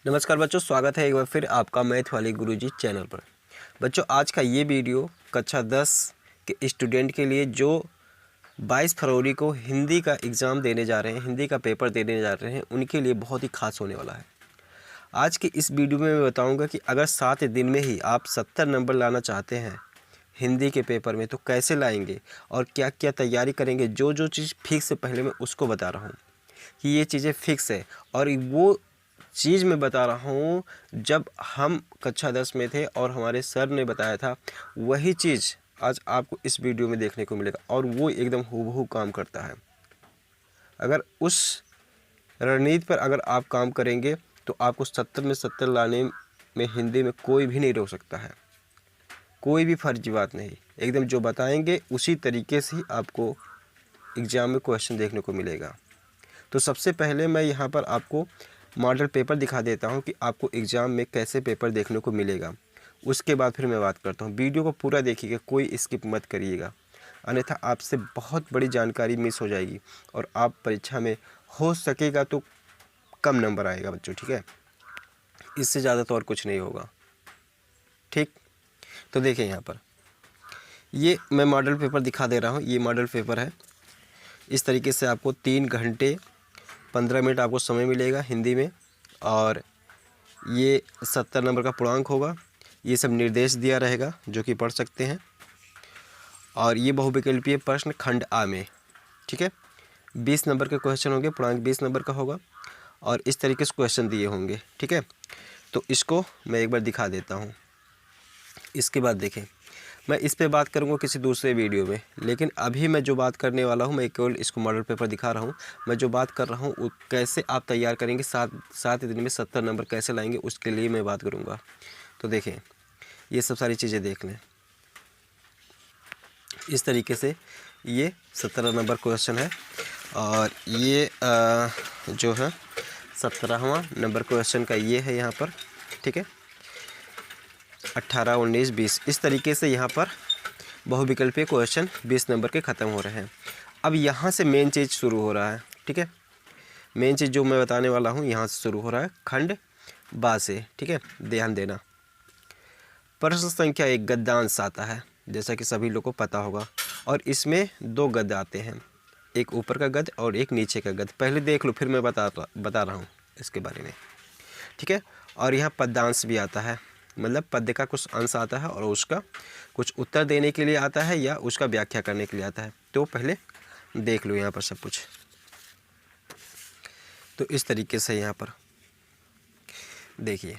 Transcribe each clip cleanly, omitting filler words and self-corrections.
नमस्कार बच्चों, स्वागत है एक बार फिर आपका मैथ वाले गुरुजी चैनल पर। बच्चों, आज का ये वीडियो कक्षा 10 के स्टूडेंट के लिए जो 22 फरवरी को हिंदी का एग्ज़ाम देने जा रहे हैं, हिंदी का पेपर देने जा रहे हैं, उनके लिए बहुत ही खास होने वाला है। आज की इस वीडियो में मैं बताऊंगा कि अगर 7 दिन में ही आप 70 नंबर लाना चाहते हैं हिंदी के पेपर में तो कैसे लाएंगे और क्या क्या तैयारी करेंगे। जो जो चीज़ फिक्स है पहले मैं उसको बता रहा हूँ कि ये चीज़ें फिक्स है, और वो चीज़ मैं बता रहा हूँ जब हम कक्षा 10 में थे और हमारे सर ने बताया था, वही चीज़ आज आपको इस वीडियो में देखने को मिलेगा और वो एकदम हूबहू काम करता है। अगर उस रणनीति पर अगर आप काम करेंगे तो आपको 70 में 70 लाने में हिंदी में कोई भी नहीं रोक सकता है। कोई भी फर्जी बात नहीं, एकदम जो बताएंगे उसी तरीके से ही आपको एग्ज़ाम में क्वेश्चन देखने को मिलेगा। तो सबसे पहले मैं यहाँ पर आपको मॉडल पेपर दिखा देता हूँ कि आपको एग्ज़ाम में कैसे पेपर देखने को मिलेगा। उसके बाद फिर मैं बात करता हूँ। वीडियो को पूरा देखिएगा, कोई स्किप मत करिएगा, अन्यथा आपसे बहुत बड़ी जानकारी मिस हो जाएगी और आप परीक्षा में हो सकेगा तो कम नंबर आएगा बच्चों, ठीक है। इससे ज़्यादा तो और कुछ नहीं होगा, ठीक। तो देखें यहाँ पर ये मैं मॉडल पेपर दिखा दे रहा हूँ। ये मॉडल पेपर है। इस तरीके से आपको 3 घंटे 15 मिनट आपको समय मिलेगा हिंदी में, और ये 70 नंबर का पूर्णांक होगा। ये सब निर्देश दिया रहेगा जो कि पढ़ सकते हैं, और ये बहुविकल्पीय प्रश्न खंड आ में, ठीक है। 20 नंबर के क्वेश्चन होंगे, पूर्णांक 20 नंबर का होगा, और इस तरीके से क्वेश्चन दिए होंगे, ठीक है। तो इसको मैं एक बार दिखा देता हूँ। इसके बाद देखें, मैं इस पे बात करूँगा किसी दूसरे वीडियो में, लेकिन अभी मैं जो बात करने वाला हूँ मैं केवल इसको मॉडल पेपर दिखा रहा हूँ। मैं जो बात कर रहा हूँ वो कैसे आप तैयार करेंगे, 7 दिन में 70 नंबर कैसे लाएंगे, उसके लिए मैं बात करूँगा। तो देखें, ये सब सारी चीज़ें देख लें। इस तरीके से ये 17 नंबर क्वेश्चन है, और ये जो है 17वां नंबर क्वेश्चन का ये है यहाँ पर, ठीक है। 18, 19, 20 इस तरीके से यहाँ पर बहुविकल्पीय क्वेश्चन 20 नंबर के ख़त्म हो रहे हैं। अब यहाँ से मेन चीज़ शुरू हो रहा है, ठीक है। मेन चीज़ जो मैं बताने वाला हूँ यहाँ से शुरू हो रहा है, खंड बा से, ठीक है। ध्यान देना। प्रश्न संख्या 1 गद्यांश आता है, जैसा कि सभी लोग को पता होगा, और इसमें 2 गद्य आते हैं, एक ऊपर का गद्य और एक नीचे का गद्य। पहले देख लो फिर मैं बता रहा हूँ इसके बारे में, ठीक है। और यहाँ पद्यांश भी आता है, मतलब पद्य का कुछ अंश आता है और उसका कुछ उत्तर देने के लिए आता है या उसका व्याख्या करने के लिए आता है। तो पहले देख लो यहाँ पर सब कुछ। तो इस तरीके से यहाँ पर देखिए,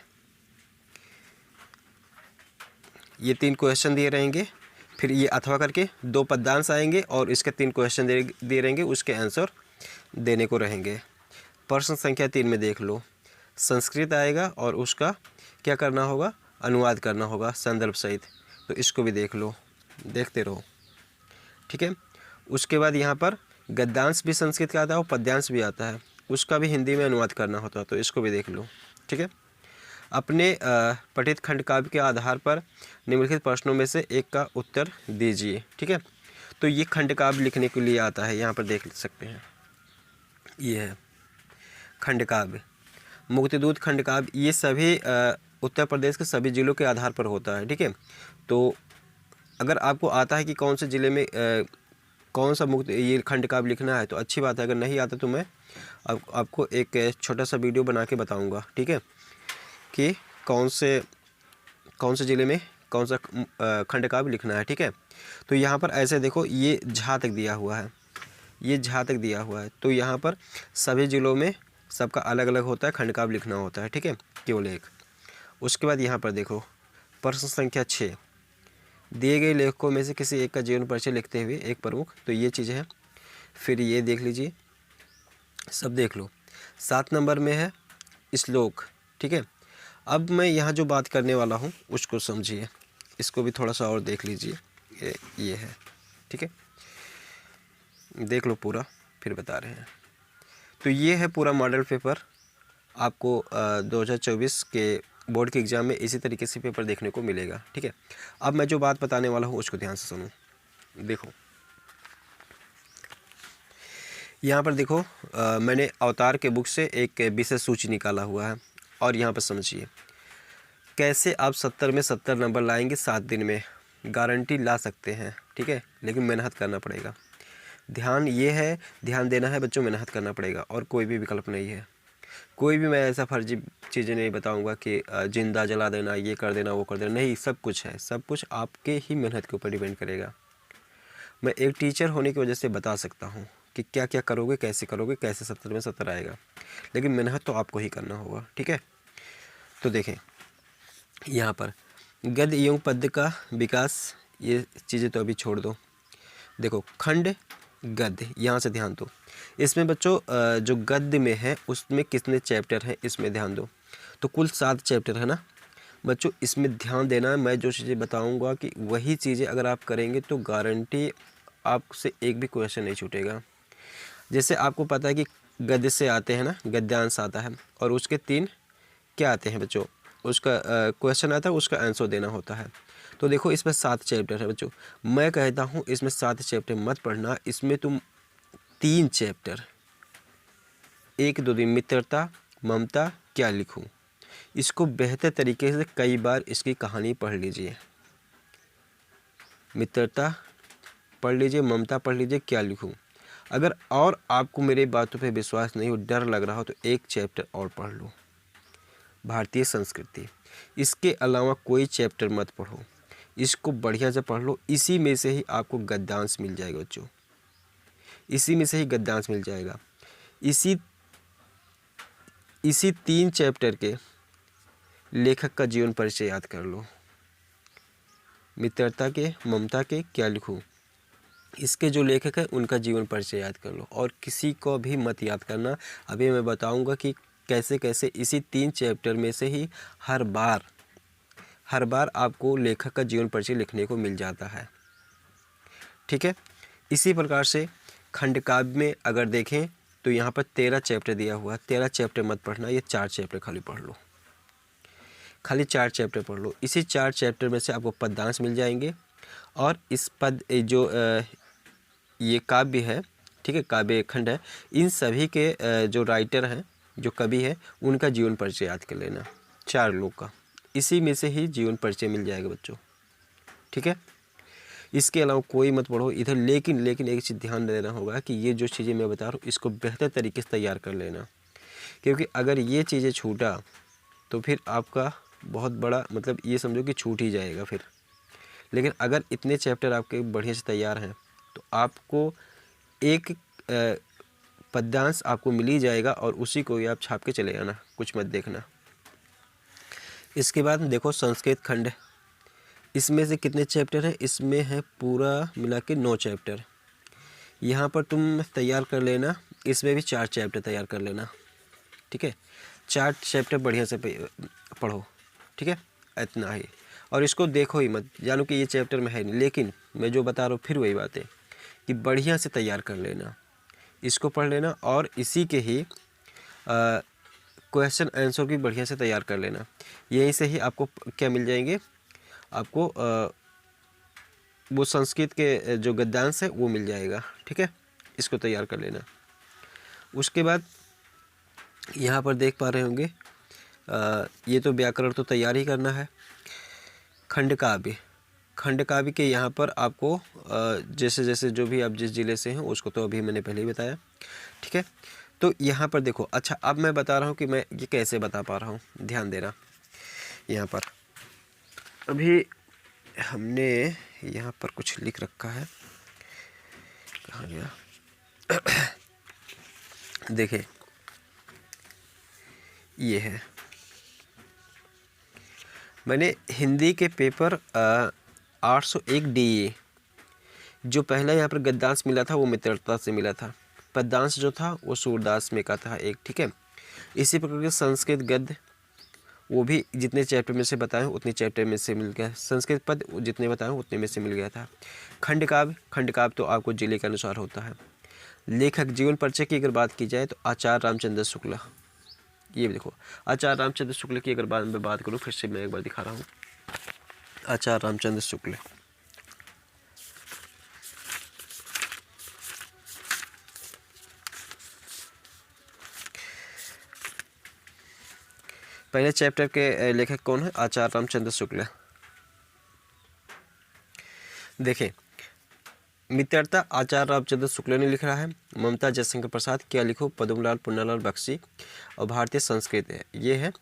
ये 3 क्वेश्चन दिए रहेंगे, फिर ये अथवा करके 2 पद्यांश आएंगे और इसके 3 क्वेश्चन दिए रहेंगे, उसके आंसर देने को रहेंगे। प्रश्न संख्या 3 में देख लो, संस्कृत आएगा और उसका क्या करना होगा, अनुवाद करना होगा संदर्भ सहित। तो इसको भी देख लो, देखते रहो, ठीक है। उसके बाद यहाँ पर गद्यांश भी संस्कृत का आता है और पद्यांश भी आता है, उसका भी हिंदी में अनुवाद करना होता है। तो इसको भी देख लो, ठीक है। अपने पठित खंड काव्य के आधार पर निम्नलिखित प्रश्नों में से एक का उत्तर दीजिए, ठीक है। तो ये खंड काव्य लिखने के लिए आता है, यहाँ पर देख सकते हैं, ये है खंड काव्य, मुक्तिदूत खंड काव्य। ये सभी उत्तर प्रदेश के सभी ज़िलों के आधार पर होता है, ठीक है। तो अगर आपको आता है कि कौन से ज़िले में कौन सा ये खंड काव्य लिखना है तो अच्छी बात है। अगर नहीं आता तो मैं आपको एक छोटा सा वीडियो बना के बताऊंगा, ठीक है, कि कौन से ज़िले में कौन सा खंड काव्य लिखना है, ठीक है। तो यहाँ पर ऐसे देखो, ये झा तक दिया हुआ है, ये झा तक दिया हुआ है। तो यहाँ पर सभी ज़िलों में सबका अलग अलग होता है, खंड काव्य लिखना होता है, ठीक है, केवल एक। उसके बाद यहाँ पर देखो, प्रश्न संख्या 6, दिए गए लेखकों में से किसी एक का जीवन परिचय लिखते हुए एक प्रमुख। तो ये चीज़ है। फिर ये देख लीजिए, सब देख लो। 7 नंबर में है श्लोक, ठीक है। अब मैं यहाँ जो बात करने वाला हूँ उसको समझिए, इसको भी थोड़ा सा और देख लीजिए। ये है, ठीक है, देख लो पूरा, फिर बता रहे हैं। तो ये है पूरा मॉडल पेपर। आपको 2024 के बोर्ड के एग्ज़ाम में इसी तरीके से पेपर देखने को मिलेगा, ठीक है। अब मैं जो बात बताने वाला हूँ उसको ध्यान से सुनो। देखो यहाँ पर देखो, मैंने अवतार के बुक से एक विशेष सूची निकाला हुआ है, और यहाँ पर समझिए कैसे आप 70 में 70 नंबर लाएंगे 7 दिन में। गारंटी ला सकते हैं, ठीक है, लेकिन मेहनत करना पड़ेगा। ध्यान ये है, ध्यान देना है बच्चों, मेहनत करना पड़ेगा और कोई भी विकल्प नहीं है। कोई भी मैं ऐसा फर्जी चीज़ें नहीं बताऊंगा कि जिंदा जला देना, ये कर देना, वो कर देना, नहीं, सब कुछ है, सब कुछ आपके ही मेहनत के ऊपर डिपेंड करेगा। मैं एक टीचर होने की वजह से बता सकता हूँ कि क्या क्या करोगे, कैसे 70 में 70 आएगा, लेकिन मेहनत तो आपको ही करना होगा, ठीक है। तो देखें यहाँ पर गद्य एवं पद्य का विकास, ये चीज़ें तो अभी छोड़ दो। देखो खंड गद्य, यहाँ से ध्यान दो। इसमें बच्चों जो गद्य में है उसमें कितने चैप्टर हैं इसमें ध्यान दो। तो कुल 7 चैप्टर है ना बच्चों, इसमें ध्यान देना है। मैं जो चीज़ें बताऊंगा कि वही चीज़ें अगर आप करेंगे तो गारंटी आपसे एक भी क्वेश्चन नहीं छूटेगा। जैसे आपको पता है कि गद्य से आते हैं ना, गद्यांश आता है, और उसके 3 क्या आते हैं बच्चों, उसका क्वेश्चन आता है, उसका आंसर देना होता है। तो देखो इसमें 7 चैप्टर है बच्चों। मैं कहता हूँ इसमें 7 चैप्टर मत पढ़ना, इसमें तुम 3 चैप्टर, 1-2 दिन मित्रता, ममता, क्या लिखूँ, इसको बेहतर तरीके से कई बार इसकी कहानी पढ़ लीजिए। मित्रता पढ़ लीजिए, ममता पढ़ लीजिए, क्या लिखूँ। अगर और आपको मेरे बातों पे विश्वास नहीं हो, डर लग रहा हो, तो एक चैप्टर और पढ़ लो, भारतीय संस्कृति। इसके अलावा कोई चैप्टर मत पढ़ो, इसको बढ़िया से पढ़ लो। इसी में से ही आपको गद्यांश मिल जाएगा बच्चों, इसी में से ही गद्यांश मिल जाएगा। इसी 3 चैप्टर के लेखक का जीवन परिचय याद कर लो। मित्रता के, ममता के, क्या लिखूं, इसके जो लेखक है उनका जीवन परिचय याद कर लो, और किसी को भी मत याद करना। अभी मैं बताऊंगा कि कैसे कैसे इसी 3 चैप्टर में से ही हर बार आपको लेखक का जीवन परिचय लिखने को मिल जाता है, ठीक है। इसी प्रकार से खंड काव्य में अगर देखें तो यहाँ पर 13 चैप्टर दिया हुआ है। 13 चैप्टर मत पढ़ना, ये 4 चैप्टर खाली पढ़ लो, खाली 4 चैप्टर पढ़ लो। इसी 4 चैप्टर में से आपको पद्यांश मिल जाएंगे, और इस पद जो ये काव्य है, ठीक है, काव्य खंड है, इन सभी के जो राइटर हैं, जो कवि है, उनका जीवन परिचय याद कर लेना, 4 लोग का। इसी में से ही जीवन परिचय मिल जाएगा बच्चों, ठीक है। इसके अलावा कोई मत पढ़ो इधर। लेकिन एक चीज़ ध्यान देना होगा कि ये जो चीज़ें मैं बता रहा हूँ इसको बेहतर तरीके से तैयार कर लेना, क्योंकि अगर ये चीज़ें छूटा तो फिर आपका बहुत बड़ा, मतलब ये समझो कि छूट ही जाएगा फिर। लेकिन अगर इतने चैप्टर आपके बढ़िया से तैयार हैं तो आपको एक पद्यांश आपको मिल ही जाएगा, और उसी को ही आप छाप के चले आना, कुछ मत देखना। इसके बाद देखो संस्कृत खंड, इसमें से कितने चैप्टर हैं, इसमें है पूरा मिला के 9 चैप्टर। यहाँ पर तुम तैयार कर लेना, इसमें भी 4 चैप्टर तैयार कर लेना, ठीक है। 4 चैप्टर बढ़िया से पढ़ो, ठीक है, इतना ही। और इसको देखो ही मत, जानो कि ये चैप्टर में है नहीं, लेकिन मैं जो बता रहा हूँ फिर वही बात है कि बढ़िया से तैयार कर लेना, इसको पढ़ लेना, और इसी के ही क्वेश्चन आंसर भी बढ़िया से तैयार कर लेना। यहीं से ही आपको क्या मिल जाएंगे, आपको वो संस्कृत के जो गद्यांश है वो मिल जाएगा, ठीक है। इसको तैयार कर लेना। उसके बाद यहाँ पर देख पा रहे होंगे ये तो व्याकरण तो तैयार ही करना है। खंड काव्य के यहाँ पर आपको जैसे जैसे जो भी आप जिस ज़िले से हैं उसको तो अभी मैंने पहले ही बताया, ठीक है। तो यहाँ पर देखो, अच्छा अब मैं बता रहा हूँ कि मैं ये कैसे बता पा रहा हूँ, ध्यान देना। यहाँ पर अभी हमने यहाँ पर कुछ लिख रखा है, कहाँ गया देखिए ये है, मैंने हिंदी के पेपर 801 DE जो पहला यहाँ पर गद्यांश मिला था वो मित्रता से मिला था, पद्यांश जो था वो सूरदास में का था एक, ठीक है। इसी प्रकार के संस्कृत गद्य वो भी जितने चैप्टर में से बताए उतने चैप्टर में से मिल गया, संस्कृत पद जितने बताए उतने में से मिल गया था। खंड काव्य तो आपको जिले के अनुसार होता है। लेखक जीवन परिचय की अगर बात की जाए तो आचार्य रामचंद्र शुक्ला, ये देखो आचार्य रामचंद्र शुक्ल की अगर मैं बात करूँ, फिर से मैं एक बार दिखा रहा हूँ, आचार्य रामचंद्र शुक्ल, पहले चैप्टर के लेखक कौन है? आचार्य रामचंद्र शुक्ल। देखें, मित्रता आचार्य रामचंद्र शुक्ल ने लिख रहा है। ममता जयशंकर प्रसाद, क्या लिखो, पद्मलाल पुन्नालाल बख्शी। और भारतीय संस्कृत है, ये है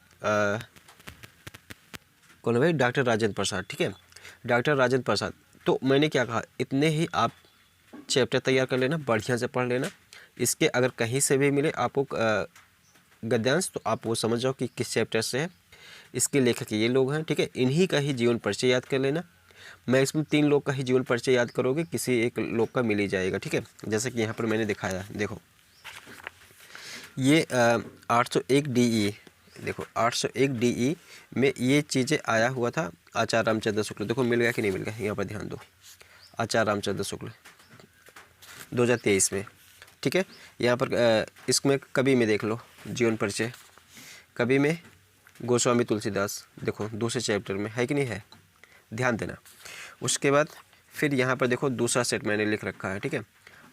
कौन है भाई? डॉक्टर राजेंद्र प्रसाद। ठीक है, डॉक्टर राजेंद्र प्रसाद। तो मैंने क्या कहा, इतने ही आप चैप्टर तैयार कर लेना, बढ़िया से पढ़ लेना। इसके अगर कहीं से भी मिले आपको गद्यांश, तो आप वो समझ जाओ कि किस चैप्टर से है। इसके लेखक ये लोग हैं। ठीक है, इन्हीं का ही जीवन परिचय याद कर लेना। मैक्सिमम 3 लोग का ही जीवन परिचय याद करोगे, किसी एक लोग का मिल ही जाएगा। ठीक है, जैसे कि यहाँ पर मैंने दिखाया, देखो ये 801 DE, देखो 801 DE में ये चीज़ें आया हुआ था। आचार्य रामचंद्र शुक्ल, देखो मिल गया कि नहीं मिल गया, यहाँ पर ध्यान दो। आचार्य रामचंद्र शुक्ल 2023 में। ठीक है, यहाँ पर इसमें कवि में देख लो जीवन परिचय, कवि में गोस्वामी तुलसीदास, देखो दूसरे चैप्टर में है कि नहीं है, ध्यान देना। उसके बाद फिर यहाँ पर देखो दूसरा सेट मैंने लिख रखा है। ठीक है,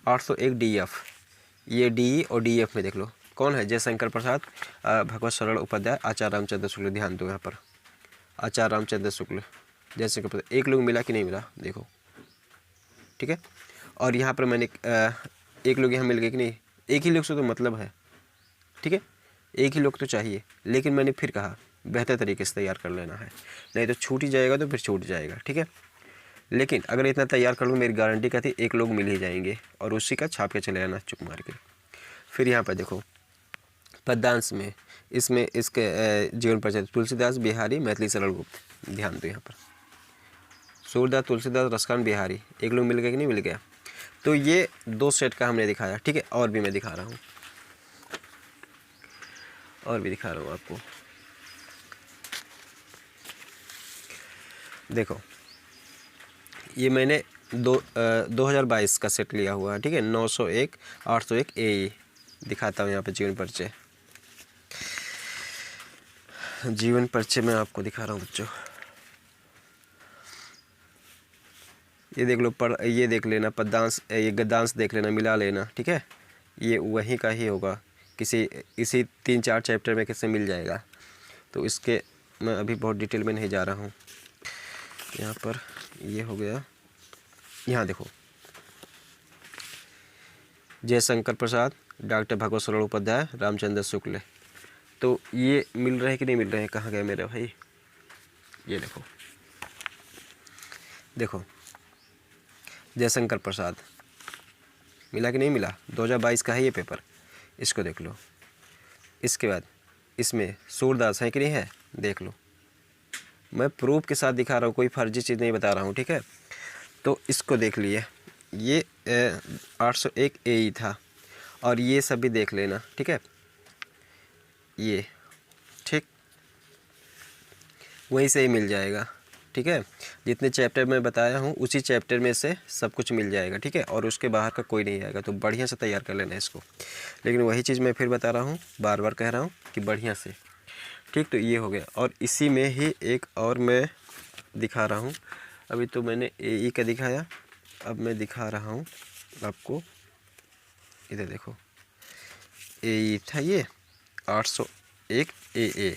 801 DF, ये DE और DF में देख लो कौन है, जयशंकर प्रसाद, भगवत शरण उपाध्याय, आचार्य रामचंद्र शुक्ल। ध्यान दो यहाँ पर आचार्य रामचंद्र शुक्ल, जयशंकर प्रसाद, एक लोग मिला कि नहीं मिला, देखो। ठीक है, और यहाँ पर मैंने एक लोग यहाँ मिल गए कि नहीं, एक ही लोग से तो मतलब है। ठीक है, एक ही लोग तो चाहिए, लेकिन मैंने फिर कहा बेहतर तरीके से तैयार कर लेना है, नहीं तो छूट ही जाएगा तो फिर छूट जाएगा। ठीक है, लेकिन अगर इतना तैयार कर लूँ, मेरी गारंटी का थी एक लोग मिल ही जाएंगे, और उसी का छाप के चले जाना चुप मार के। फिर यहाँ पर देखो पद्यांश में, इसमें इसके जीवन परिचय, तुलसीदास, बिहारी, मैथिली सरल गुप्त। ध्यान दो यहाँ पर, सूरदास, तुलसीदास, रसकांत, बिहारी, एक लोग मिल गया कि नहीं मिल गया। तो ये 2 सेट का हमने दिखाया। ठीक है, और भी मैं दिखा रहा हूँ, और भी दिखा रहा हूँ आपको। देखो ये मैंने 2022 का सेट लिया हुआ है। ठीक है, 901 801 AE दिखाता हूँ यहाँ पे जीवन परिचय। जीवन परिचय मैं आपको दिखा रहा हूँ बच्चों, ये देख लो, ये देख लेना, पद्यांश, ये गद्यांश देख लेना, मिला लेना। ठीक है, ये वहीं का ही होगा, किसी इसी 3-4 चैप्टर में किससे मिल जाएगा। तो इसके मैं अभी बहुत डिटेल में नहीं जा रहा हूँ। यहाँ पर ये हो गया, यहाँ देखो जयशंकर प्रसाद, डॉक्टर भगवत शरण उपाध्याय, रामचंद्र शुक्ल। तो ये मिल रहे हैं कि नहीं मिल रहे हैं, कहाँ गए मेरे भाई, ये देखो, देखो जयशंकर प्रसाद मिला कि नहीं मिला, 2022 का है ये पेपर, इसको देख लो। इसके बाद इसमें सूरदास है कि नहीं है, देख लो, मैं प्रूफ के साथ दिखा रहा हूँ, कोई फर्जी चीज़ नहीं बता रहा हूँ। ठीक है, तो इसको देख लिए, ये 801 AE था, और ये सब भी देख लेना। ठीक है, ये ठीक वहीं से ही मिल जाएगा। ठीक है, जितने चैप्टर मैं बताया हूँ उसी चैप्टर में से सब कुछ मिल जाएगा। ठीक है, और उसके बाहर का कोई नहीं आएगा, तो बढ़िया से तैयार कर लेना इसको। लेकिन वही चीज़ मैं फिर बता रहा हूँ, बार बार कह रहा हूँ कि बढ़िया से। ठीक, तो ये हो गया, और इसी में ही एक और मैं दिखा रहा हूँ। अभी तो मैंने AE का दिखाया, अब मैं दिखा रहा हूँ आपको, इधर देखो AE था ये 801 AA,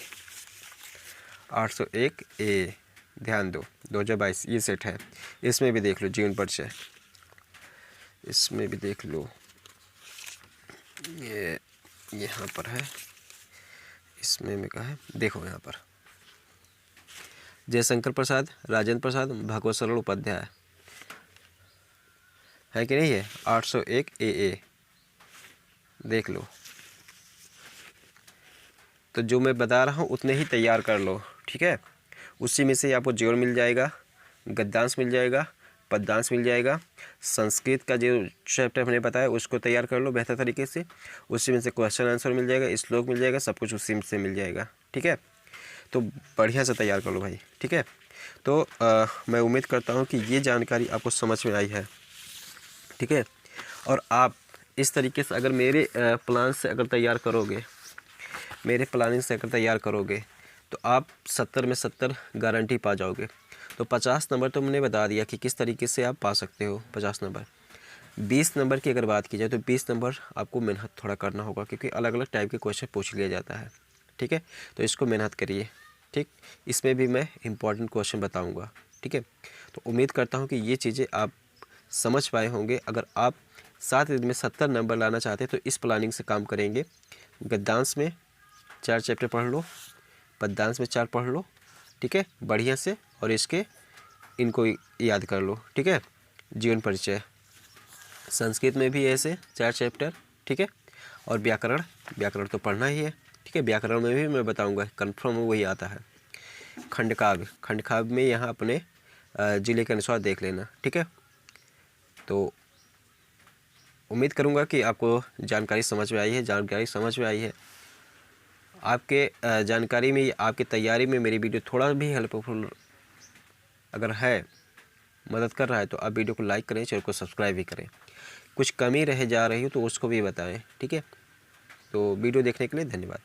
801 AA, ध्यान दो 2022 ये सेट है। इसमें भी देख लो जीवन परिचय, इसमें भी देख लो, ये यहाँ पर है, इसमें में कहा है, देखो यहाँ पर जयशंकर प्रसाद, राजेंद्र प्रसाद, भगवत शरण उपाध्याय है कि नहीं है, 801 AA देख लो। तो जो मैं बता रहा हूँ उतने ही तैयार कर लो। ठीक है, उसी में से आपको जीवन मिल जाएगा, गद्यांश मिल जाएगा, पद्यांश मिल जाएगा, संस्कृत का जो चैप्टर मैंने बताया उसको तैयार कर लो बेहतर तरीके से, उसी में से क्वेश्चन आंसर मिल जाएगा, श्लोक मिल जाएगा, सब कुछ उसी में से मिल जाएगा। ठीक है, तो बढ़िया से तैयार कर लो भाई। ठीक है, तो मैं उम्मीद करता हूँ कि ये जानकारी आपको समझ में आई है। ठीक है, और आप इस तरीके से अगर मेरे प्लान से अगर तैयार करोगे, मेरे प्लानिंग से अगर तैयार करोगे, तो आप 70 में 70 गारंटी पा जाओगे। तो 50 नंबर तो मैंने बता दिया कि किस तरीके से आप पा सकते हो 50 नंबर। 20 नंबर की अगर बात की जाए तो 20 नंबर आपको मेहनत थोड़ा करना होगा, क्योंकि अलग अलग टाइप के क्वेश्चन पूछ लिया जाता है। ठीक है। तो इसको मेहनत करिए, ठीक। इसमें भी मैं इम्पॉर्टेंट क्वेश्चन बताऊंगा, ठीक है। तो उम्मीद करता हूं कि ये चीज़ें आप समझ पाए होंगे। अगर आप 7 दिन में 70 नंबर लाना चाहते हैं तो इस प्लानिंग से काम करेंगे। गद्यांश में 4 चैप्टर पढ़ लो, पद्यांश में 4 पढ़ लो, ठीक है, बढ़िया से, और इसके इनको याद कर लो, ठीक है। जीवन परिचय, संस्कृत में भी ऐसे 4 चैप्टर, ठीक है। और व्याकरण, व्याकरण तो पढ़ना ही है, ठीक है। व्याकरण में भी मैं बताऊंगा, कंफर्म वही आता है। खंडकाव्य, खंडकाव्य में यहाँ अपने ज़िले के अनुसार देख लेना, ठीक है। तो उम्मीद करूँगा कि आपको जानकारी समझ में आई है, जानकारी समझ में आई है। आपके जानकारी में, आपकी तैयारी में मेरी वीडियो थोड़ा भी हेल्पफुल अगर है, मदद कर रहा है, तो आप वीडियो को लाइक करें, चैनल को सब्सक्राइब भी करें। कुछ कमी रह जा रही हो तो उसको भी बताएं, ठीक है। तो वीडियो देखने के लिए धन्यवाद।